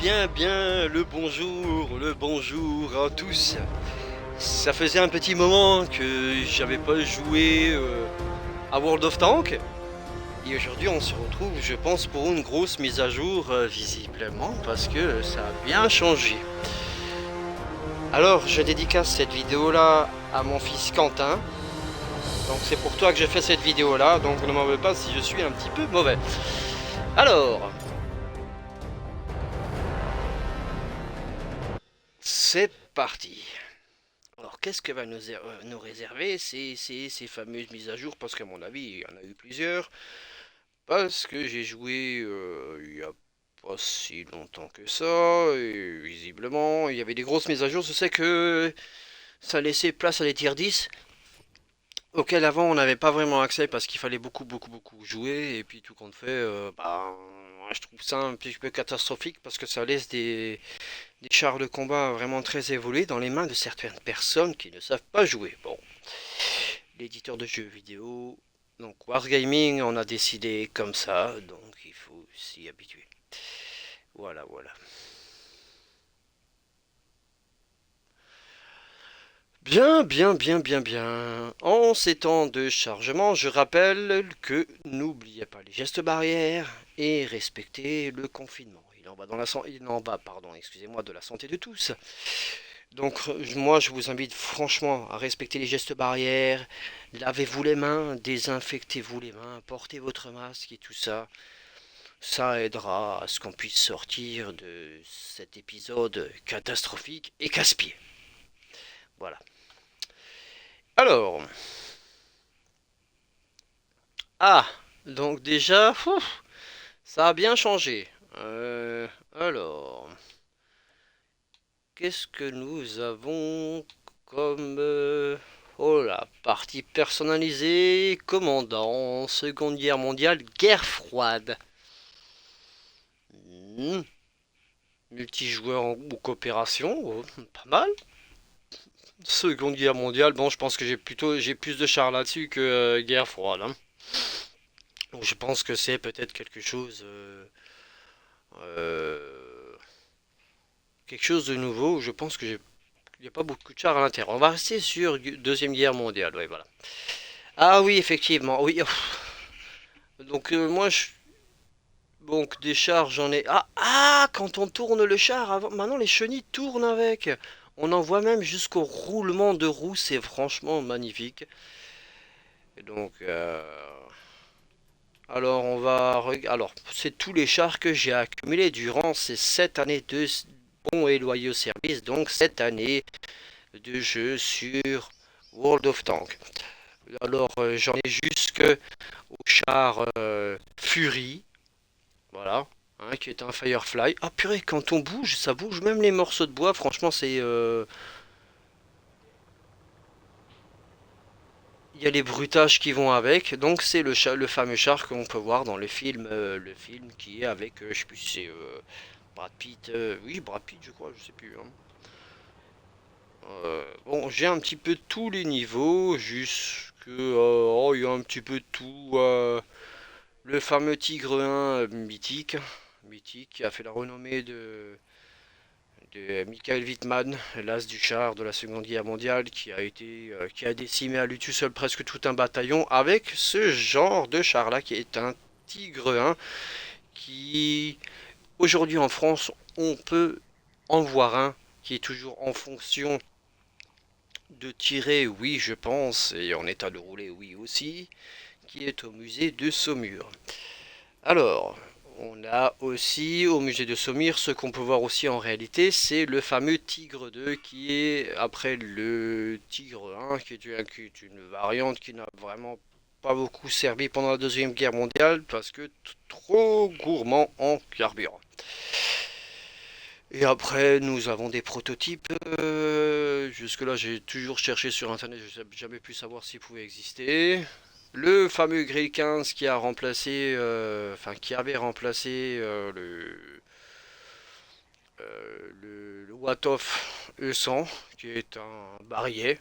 Le bonjour à tous. Ça faisait un petit moment que j'avais pas joué à World of Tanks. Et aujourd'hui, on se retrouve, je pense, pour une grosse mise à jour, visiblement, parce que ça a bien changé. Alors, je dédicace cette vidéo-là à mon fils Quentin. Donc, c'est pour toi que j'ai fait cette vidéo-là. Donc, ne m'en veux pas si je suis un petit peu mauvais. Alors, c'est parti. Alors, qu'est-ce que va nous réserver ces fameuses mises à jour? Parce qu'à mon avis, il y en a eu plusieurs. Parce que j'ai joué il n'y a pas si longtemps que ça. Et visiblement, il y avait des grosses mises à jour. Je sais que ça laissait place à des tier 10 auxquels avant on n'avait pas vraiment accès parce qu'il fallait beaucoup jouer. Et puis tout compte fait, je trouve ça un petit peu catastrophique parce que ça laisse des chars de combat vraiment très évolués dans les mains de certaines personnes qui ne savent pas jouer. Bon, l'éditeur de jeux vidéo, donc Wargaming, on a décidé comme ça, donc il faut s'y habituer. Voilà. Bien. En ces temps de chargement, je rappelle que n'oubliez pas les gestes barrières et respectez le confinement. Excusez-moi, de la santé de tous. Donc moi je vous invite franchement à respecter les gestes barrières, lavez-vous les mains, désinfectez-vous les mains, portez votre masque et tout ça. Ça aidera à ce qu'on puisse sortir de cet épisode catastrophique et casse-pied. Voilà. Alors, ah, donc déjà, ça a bien changé. Alors, qu'est-ce que nous avons comme... oh là, partie personnalisée, commandant, Seconde Guerre mondiale, guerre froide. Hmm, multijoueur ou coopération, oh, pas mal. Seconde Guerre mondiale, bon, je pense que j'ai plus de chars là-dessus que guerre froide, hein. Donc je pense que c'est peut-être euh, quelque chose de nouveau. Je pense que il n'y a pas beaucoup de chars à l'intérieur. On va rester sur Deuxième Guerre mondiale, ouais, voilà. Ah oui, effectivement, oui. Donc moi, donc des chars, j'en ai. Quand on tourne le char, maintenant les chenilles tournent avec. On en voit même jusqu'au roulement de roue, c'est franchement magnifique. Et donc, alors, c'est tous les chars que j'ai accumulés durant ces 7 années de bons et loyaux services, donc 7 années de jeu sur World of Tanks. Alors, j'en ai jusque au char Fury, voilà, hein, qui est un Firefly. Ah purée, quand on bouge, ça bouge même les morceaux de bois, franchement, il y a les bruitages qui vont avec, donc c'est le fameux char qu'on peut voir dans le film qui est avec, je sais plus si c'est Brad Pitt, oui Brad Pitt je crois, je sais plus, hein. Bon, j'ai un petit peu tous les niveaux, il y a un petit peu de tout. Le fameux Tigre 1 mythique, qui a fait la renommée de Michael Wittmann, l'as du char de la Seconde Guerre mondiale, qui a décimé à lui tout seul presque tout un bataillon avec ce genre de char-là, qui est un Tigre 1, qui aujourd'hui en France, on peut en voir un, qui est toujours en fonction de tirer, oui, je pense, et en état de rouler, oui aussi, qui est au musée de Saumur. Alors, on a aussi au musée de Saumur, ce qu'on peut voir aussi en réalité, c'est le fameux Tigre 2 qui est après le Tigre 1, qui est une variante qui n'a vraiment pas beaucoup servi pendant la Deuxième Guerre mondiale parce que trop gourmand en carburant. Et après, nous avons des prototypes. Jusque-là, j'ai toujours cherché sur Internet, je n'ai jamais pu savoir s'ils pouvaient exister. Le fameux Grill 15 qui a remplacé, qui avait remplacé le Watoff E100, qui est un barillet.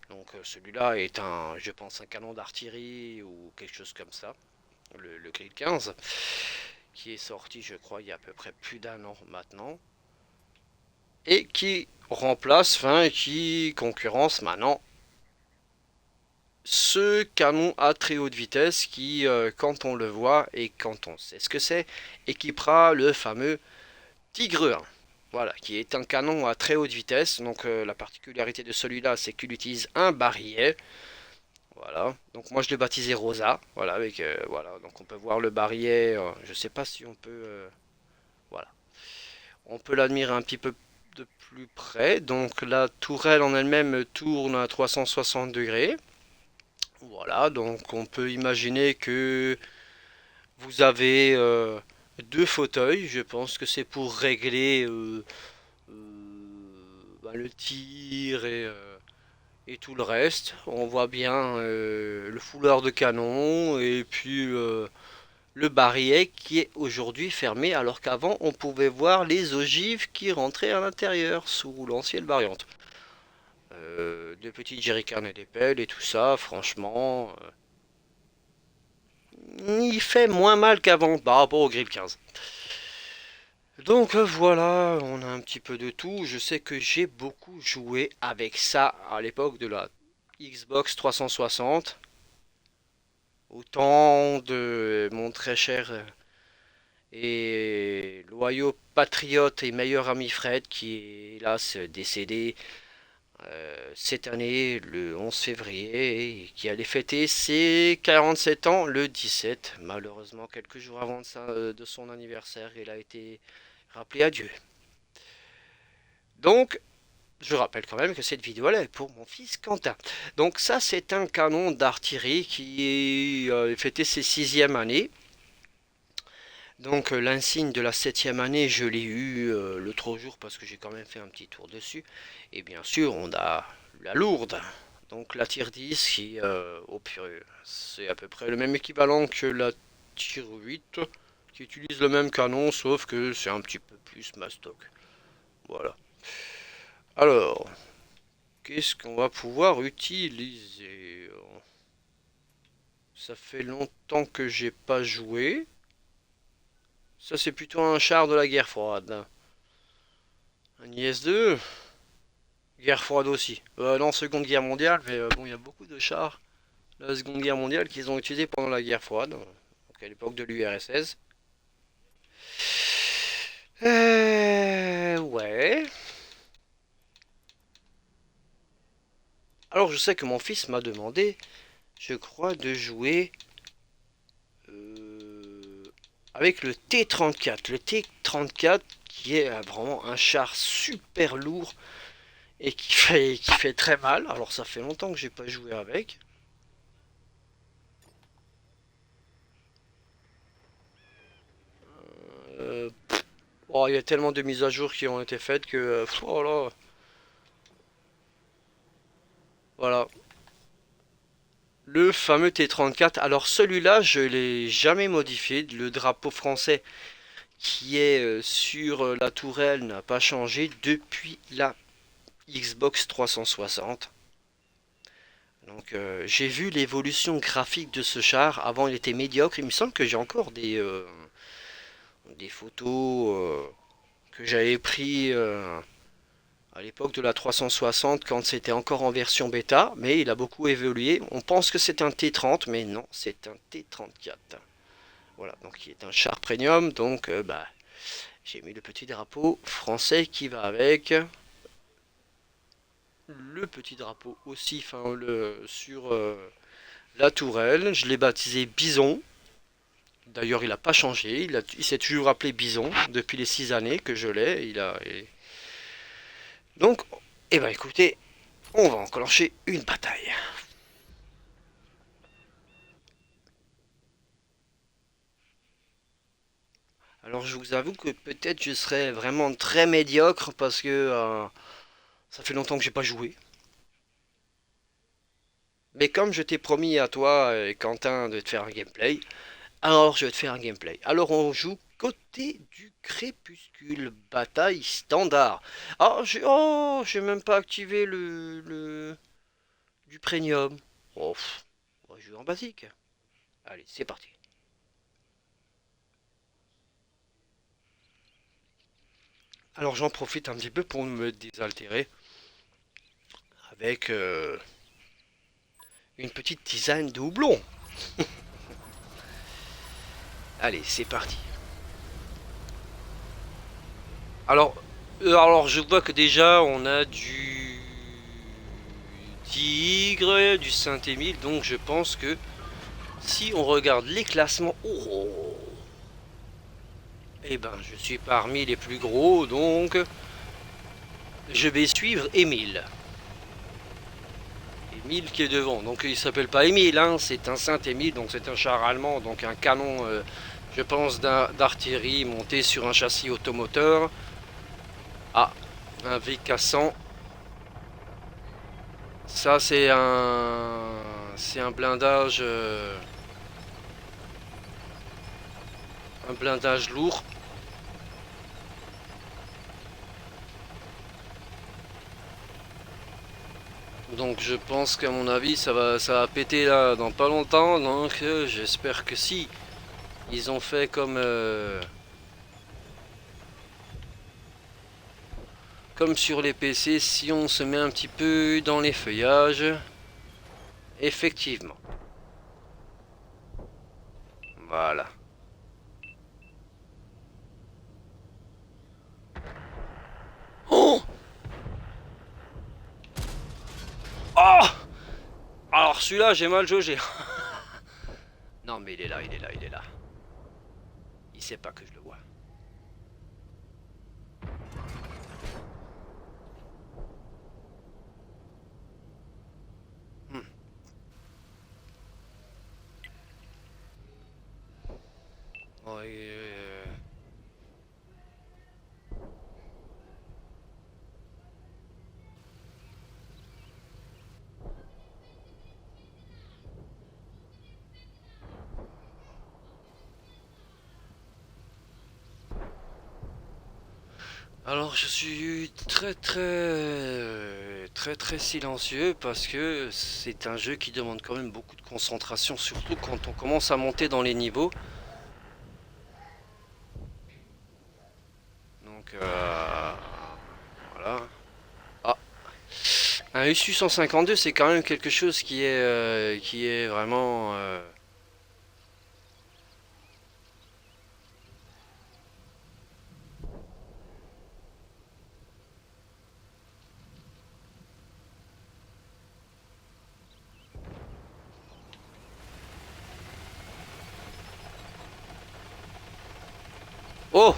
Donc celui-là est je pense, un canon d'artillerie ou quelque chose comme ça, le Grill 15. qui est sorti, je crois, il y a à peu près plus d'un an maintenant, et qui remplace, enfin, qui concurrence maintenant ce canon à très haute vitesse qui, quand on le voit et quand on sait ce que c'est, équipera le fameux Tigre 1. Voilà, qui est un canon à très haute vitesse. Donc la particularité de celui-là, c'est qu'il utilise un barillet. Voilà. Donc moi je l'ai baptisé Rosa. Voilà, avec voilà. Donc on peut voir le barillet. Je sais pas si on peut. Voilà. On peut l'admirer un petit peu de plus près. Donc la tourelle en elle-même tourne à 360 degrés. Voilà. Donc on peut imaginer que vous avez deux fauteuils. Je pense que c'est pour régler le tir et tout le reste. On voit bien le fouleur de canon et puis le barillet qui est aujourd'hui fermé alors qu'avant on pouvait voir les ogives qui rentraient à l'intérieur sous l'ancienne variante. Des petites jerrycans et des pelles et tout ça, franchement, il fait moins mal qu'avant par rapport au Grip 15. Donc voilà, on a un petit peu de tout. Je sais que j'ai beaucoup joué avec ça à l'époque de la Xbox 360. Au temps de mon très cher et loyaux patriote et meilleur ami Fred qui est hélas décédé cette année le 11 février et qui allait fêter ses 47 ans le 17. Malheureusement quelques jours avant de son anniversaire il a été rappelé à Dieu. Donc je rappelle quand même que cette vidéo là est pour mon fils Quentin. Donc ça c'est un canon d'artillerie qui fêtait ses 6e années. Donc l'insigne de la 7e année, je l'ai eu l'autre jour parce que j'ai quand même fait un petit tour dessus. Et bien sûr, on a la lourde. Donc la tier 10 qui, au purée, c'est à peu près le même équivalent que la tier 8 qui utilise le même canon sauf que c'est un petit peu plus mastoc. Voilà. Alors, qu'est-ce qu'on va pouvoir utiliser? Ça fait longtemps que j'ai pas joué. Ça c'est plutôt un char de la guerre froide. Un IS-2, guerre froide aussi. Non, Seconde Guerre mondiale, mais bon, il y a beaucoup de chars de la Seconde Guerre mondiale qu'ils ont utilisés pendant la guerre froide, donc à l'époque de l'URSS. Ouais. Alors je sais que mon fils m'a demandé, je crois, de jouer euh, avec le T-34. Le T-34 qui est vraiment un char super lourd et qui fait très mal. Alors ça fait longtemps que j'ai pas joué avec. Euh, Oh, il y a tellement de mises à jour qui ont été faites que oh là, voilà. Le fameux T34. Alors celui-là, je l'ai jamais modifié. Le drapeau français qui est sur la tourelle n'a pas changé depuis la Xbox 360. Donc j'ai vu l'évolution graphique de ce char. Avant, il était médiocre. Il me semble que j'ai encore des photos que j'avais pris à l'époque de la 360 quand c'était encore en version bêta, mais il a beaucoup évolué. On pense que c'est un T30, mais non, c'est un T34. Voilà, donc il est un char premium, donc j'ai mis le petit drapeau français qui va avec. Le petit drapeau aussi, enfin sur la tourelle. Je l'ai baptisé Bison. D'ailleurs, il n'a pas changé. Il s'est toujours appelé Bison depuis les 6 années que je l'ai. Donc, eh ben écoutez, on va enclencher une bataille. Alors je vous avoue que peut-être je serais vraiment très médiocre parce que ça fait longtemps que j'ai pas joué. Mais comme je t'ai promis à toi et Quentin de te faire un gameplay, alors je vais te faire un gameplay. Alors on joue côté du crépuscule, bataille standard. J'ai même pas activé du premium. Oh, on va jouer en basique. Allez, c'est parti. Alors j'en profite un petit peu pour me désaltérer avec une petite tisane de houblon. Allez, c'est parti. Alors, alors je vois que déjà on a du Tigre, du Saint-Émile, donc je pense que si on regarde les classements, oh, eh ben je suis parmi les plus gros, donc je vais suivre Émile. Émile qui est devant, donc il s'appelle pas Émile, hein, c'est un Saint-Émile, donc c'est un char allemand, donc un canon, je pense, d'artillerie monté sur un châssis automoteur. Ah, un VK100. Ça c'est un blindage lourd. Donc je pense qu'à mon avis ça va péter là dans pas longtemps. Donc j'espère que si ils ont fait comme sur les PC, si on se met un petit peu dans les feuillages, effectivement. Voilà. Oh, oh, alors celui-là j'ai mal jaugé. Non mais il est là, il est là, il est là. Il sait pas que je le vois. Hmm. Oh, Alors je suis très silencieux parce que c'est un jeu qui demande quand même beaucoup de concentration, surtout quand on commence à monter dans les niveaux. Donc voilà. Ah, un USU 152 c'est quand même quelque chose qui est vraiment Oh!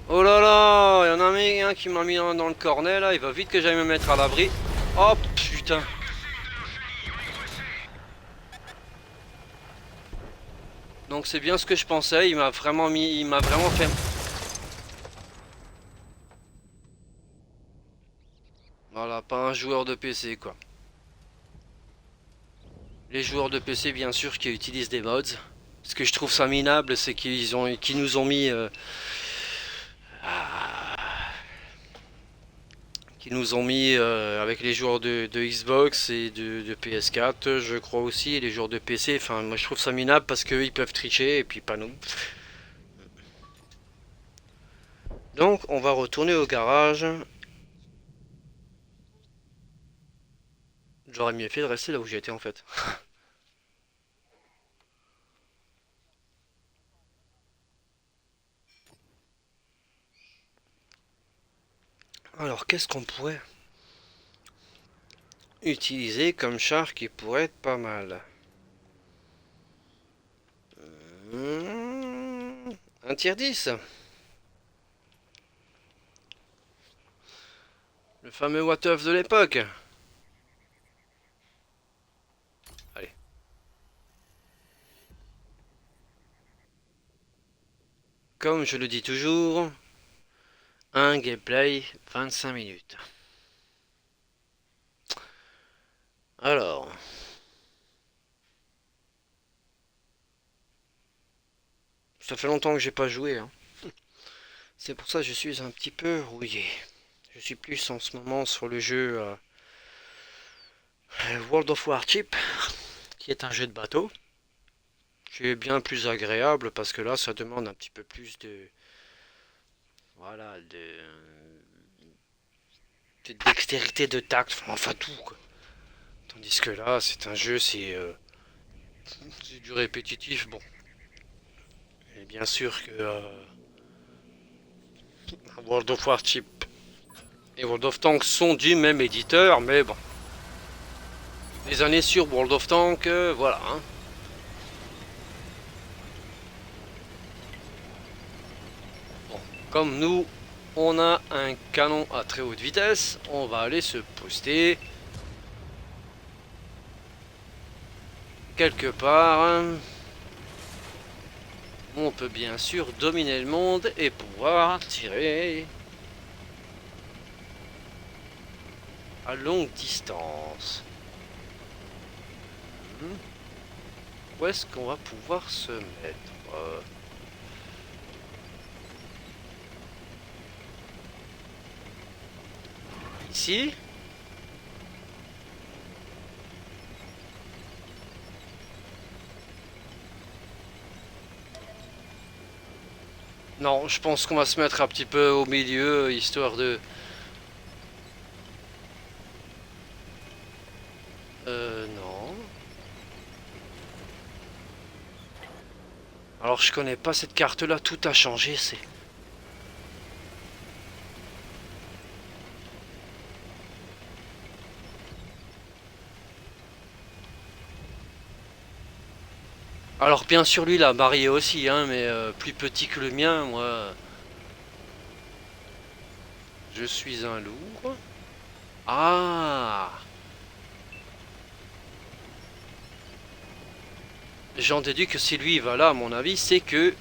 Oh là là! Il y en a un qui m'a mis dans le cornet là, il va vite que j'aille me mettre à l'abri. Oh putain! Donc c'est bien ce que je pensais, il m'a vraiment fait. Voilà, pas un joueur de PC quoi. Les joueurs de PC bien sûr qui utilisent des mods. Ce que je trouve ça minable, c'est qu'ils nous ont mis avec les joueurs de Xbox et de PS4, je crois aussi, et les joueurs de PC. Enfin, moi je trouve ça minable parce qu'eux ils peuvent tricher et puis pas nous. Donc on va retourner au garage. J'aurais mieux fait de rester là où j'étais en fait. Alors qu'est-ce qu'on pourrait utiliser comme char qui pourrait être pas mal? Un tier 10. Le fameux What Of de l'époque. Allez. Comme je le dis toujours, un gameplay 25 minutes. Alors, ça fait longtemps que j'ai pas joué, hein. C'est pour ça que je suis un petit peu rouillé. Je suis plus en ce moment sur le jeu World of Warship, qui est un jeu de bateau, qui est bien plus agréable parce que là, ça demande un petit peu plus de, voilà, de dextérité, de tact, enfin tout, quoi. Tandis que là, c'est un jeu, c'est du répétitif, bon. Et bien sûr que World of Warship et World of Tanks sont du même éditeur, mais bon. Les années sur World of Tanks, voilà, hein. Bon, comme nous, on a un canon à très haute vitesse, on va aller se poster quelque part, hein. On peut bien sûr dominer le monde et pouvoir tirer à longue distance. Où est-ce qu'on va pouvoir se mettre? Ici? Non, je pense qu'on va se mettre un petit peu au milieu, histoire de... Non. Alors je connais pas cette carte-là, tout a changé, c'est... Alors bien sûr lui il a marié aussi, hein, mais plus petit que le mien, moi... Je suis un lourd. Ah! J'en déduis que si lui il va là, à mon avis, c'est que...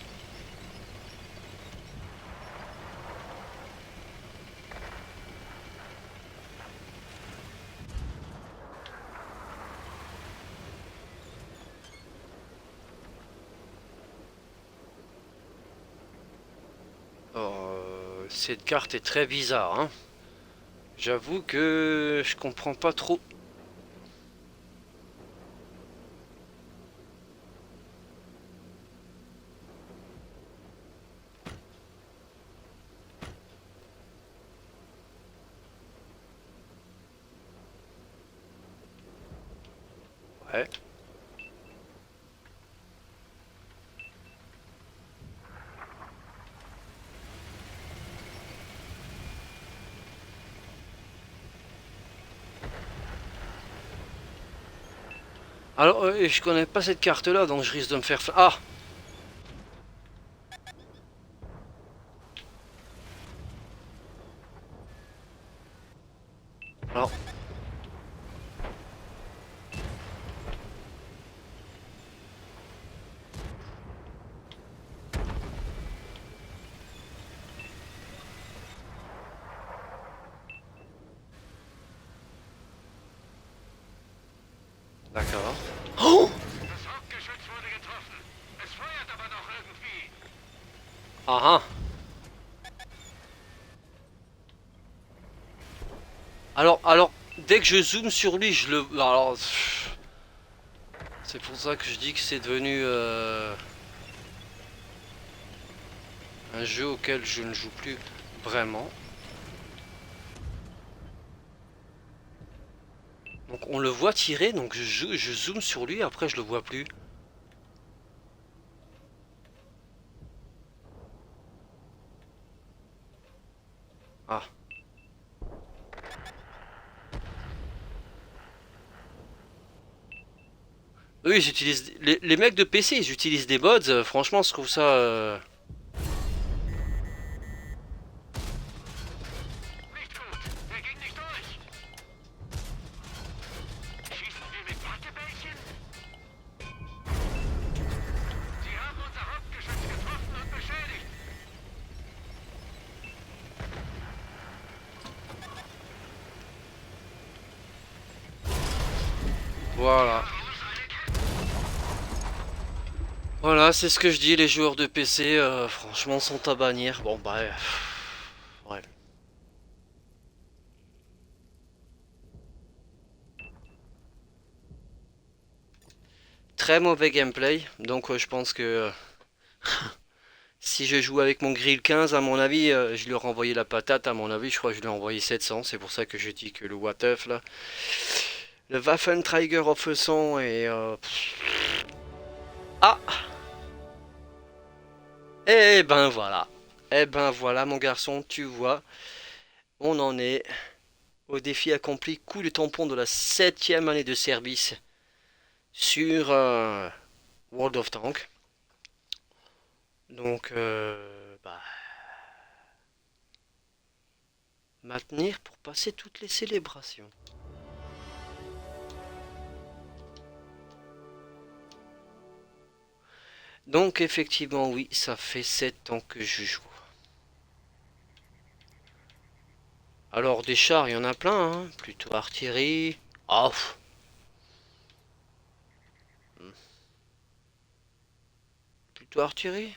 cette carte est très bizarre, hein. J'avoue que je comprends pas trop. Ouais. Alors, je connais pas cette carte-là, donc je risque de me faire... Ah! Alors... D'accord. Oh! Ah ah! Alors, dès que je zoome sur lui, je le... Alors... C'est pour ça que je dis que c'est devenu... un jeu auquel je ne joue plus vraiment. Donc on le voit tirer, donc je zoome sur lui, après je le vois plus. Ah. Oui, ils utilisent... Les mecs de PC, ils utilisent des mods, franchement, je trouve ça... Voilà. Voilà, c'est ce que je dis, les joueurs de PC, franchement, sont à bannir. Bon, bah... ouais. très mauvais gameplay. Donc je pense que si je joue avec mon grill 15, à mon avis, je lui aurais envoyé la patate. À mon avis, je crois que je lui ai envoyé 700. C'est pour ça que je dis que le What-If là, le Waffenträger of son et ah, et ben voilà. Et ben voilà mon garçon, tu vois, on en est au défi accompli, coup de tampon de la 7e année de service sur World of Tanks. Donc, bah, maintenir pour passer toutes les célébrations. Donc, effectivement, oui, ça fait 7 ans que je joue. Alors, des chars, il y en a plein, hein. Plutôt artillerie. Oh, plutôt artillerie.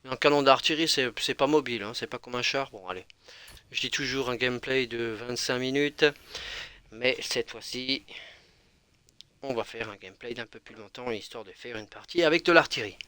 Un canon d'artillerie, c'est pas mobile, hein. C'est pas comme un char. Bon, allez. Je dis toujours un gameplay de 25 minutes. Mais cette fois-ci, on va faire un gameplay d'un peu plus longtemps, histoire de faire une partie avec de l'artillerie.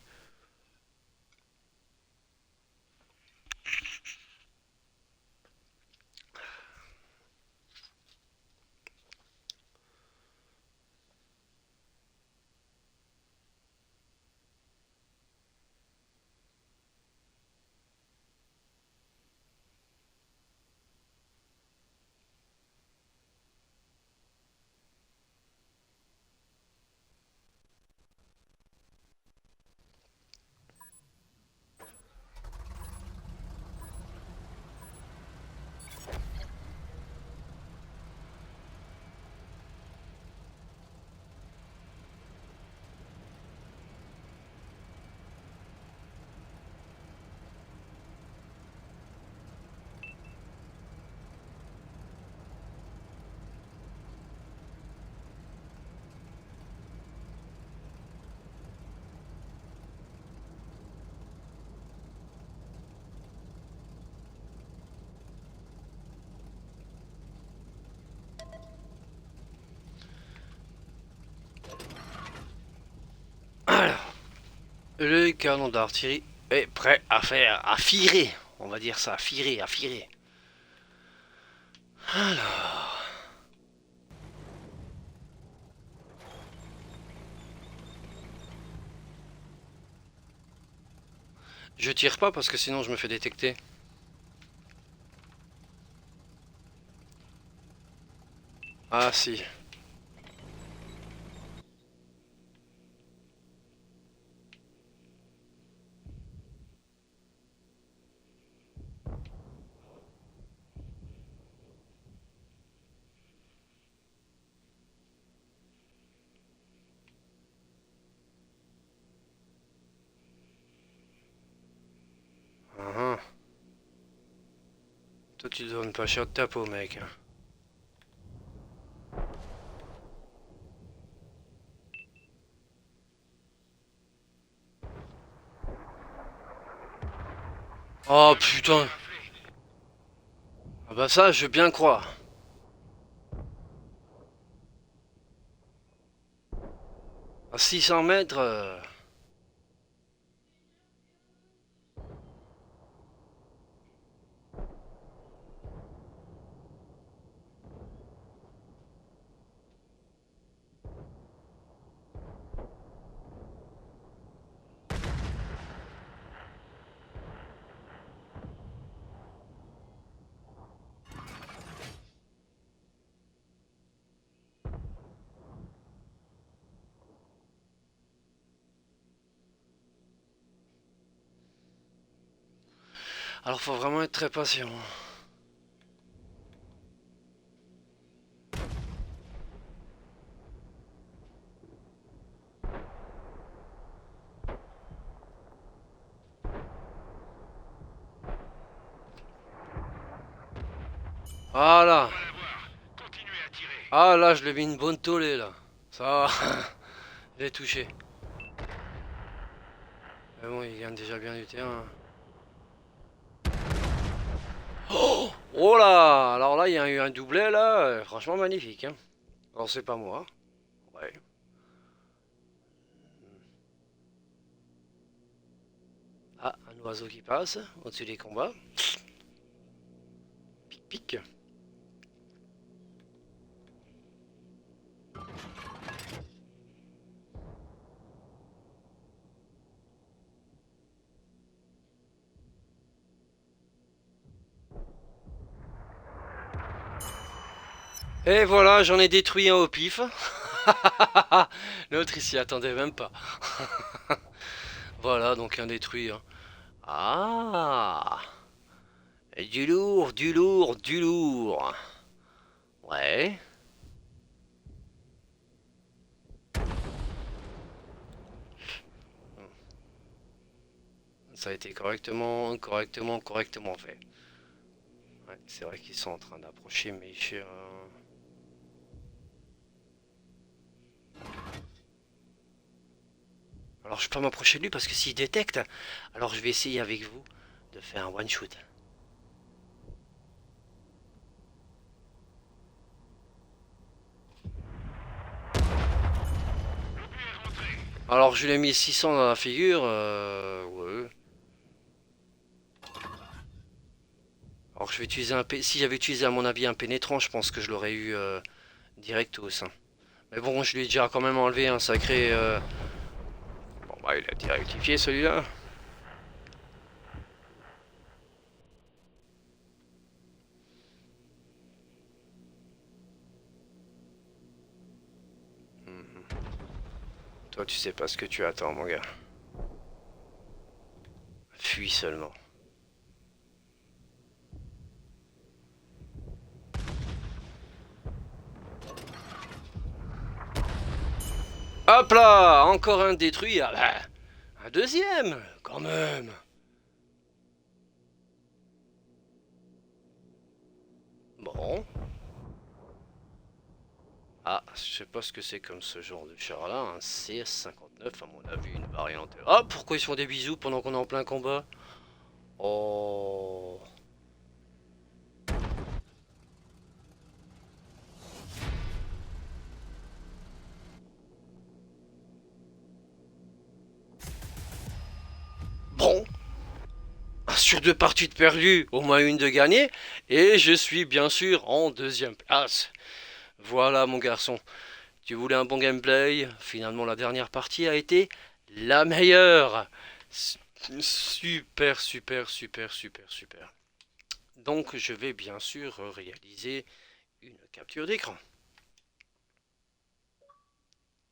Alors, le canon d'artillerie est prêt à faire, à firer. On va dire ça, à firer, à firer. Alors, je tire pas parce que sinon je me fais détecter. Ah si. Ah, toi tu donnes pas cher de ta peau, mec. Oh putain. Ah bah ça, je veux bien croire. À 600 mètres... Alors faut vraiment être très patient. Voilà. Ah là, je lui ai mis une bonne tollée là. Ça va. Je l'ai touché. Mais bon, il gagne déjà bien du terrain. Oh, oh là. Alors là, il y a eu un doublé là. Franchement magnifique. Hein. Alors c'est pas moi. Ouais. Ah, un oiseau qui passe au-dessus des combats. Pic pic. Et voilà, j'en ai détruit un au pif. L'autre il s'y attendait même pas. Voilà, donc un détruit, hein. Ah, du lourd, du lourd, du lourd. Ouais. Ça a été correctement fait. Ouais, c'est vrai qu'ils sont en train d'approcher, mais alors je peux pas m'approcher de lui parce que s'il détecte, alors je vais essayer avec vous de faire un one shot. Alors je lui ai mis 600 dans la figure, ouais. Alors je vais utiliser si j'avais utilisé à mon avis un pénétrant, je pense que je l'aurais eu directos, hein. Mais bon, je lui ai déjà quand même enlevé un sacré. Bon bah il a été rectifié celui-là. Mhm. Toi tu sais pas ce que tu attends mon gars. Fuis seulement. Hop là, encore un détruit. Ah bah, un deuxième, quand même. Bon. Ah, je sais pas ce que c'est comme ce genre de char-là, un CS-59 à mon avis, une variante. Ah, pourquoi ils se font des bisous pendant qu'on est en plein combat? Oh. Bon, sur deux parties de perdues, au moins une de gagnée, et je suis bien sûr en deuxième place. Voilà mon garçon, tu voulais un bon gameplay, finalement la dernière partie a été la meilleure. Super, super, super, super, super. Donc je vais bien sûr réaliser une capture d'écran.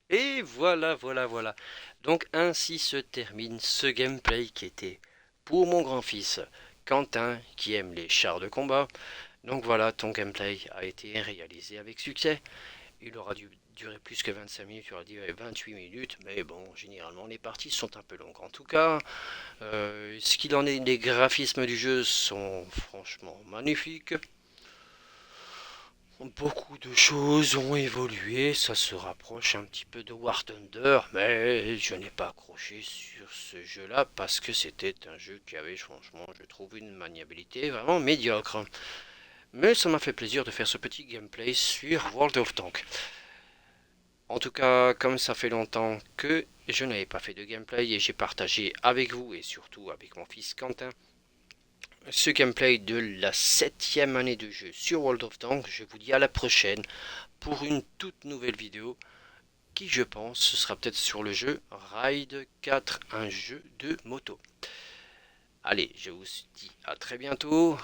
Et voilà, voilà, voilà. Donc ainsi se termine ce gameplay qui était pour mon grand-fils Quentin qui aime les chars de combat. Donc voilà, ton gameplay a été réalisé avec succès. Il aura dû durer plus que 25 minutes, il aura duré 28 minutes, mais bon, généralement les parties sont un peu longues. En tout cas, ce qu'il en est, les graphismes du jeu sont franchement magnifiques. Beaucoup de choses ont évolué, ça se rapproche un petit peu de War Thunder, mais je n'ai pas accroché sur ce jeu-là parce que c'était un jeu qui avait franchement, je trouve, une maniabilité vraiment médiocre. Mais ça m'a fait plaisir de faire ce petit gameplay sur World of Tanks. En tout cas, comme ça fait longtemps que je n'avais pas fait de gameplay et j'ai partagé avec vous et surtout avec mon fils Quentin ce gameplay de la 7e année de jeu sur World of Tanks, je vous dis à la prochaine pour une toute nouvelle vidéo qui je pense ce sera peut-être sur le jeu Ride 4, un jeu de moto. Allez, je vous dis à très bientôt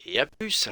et à plus.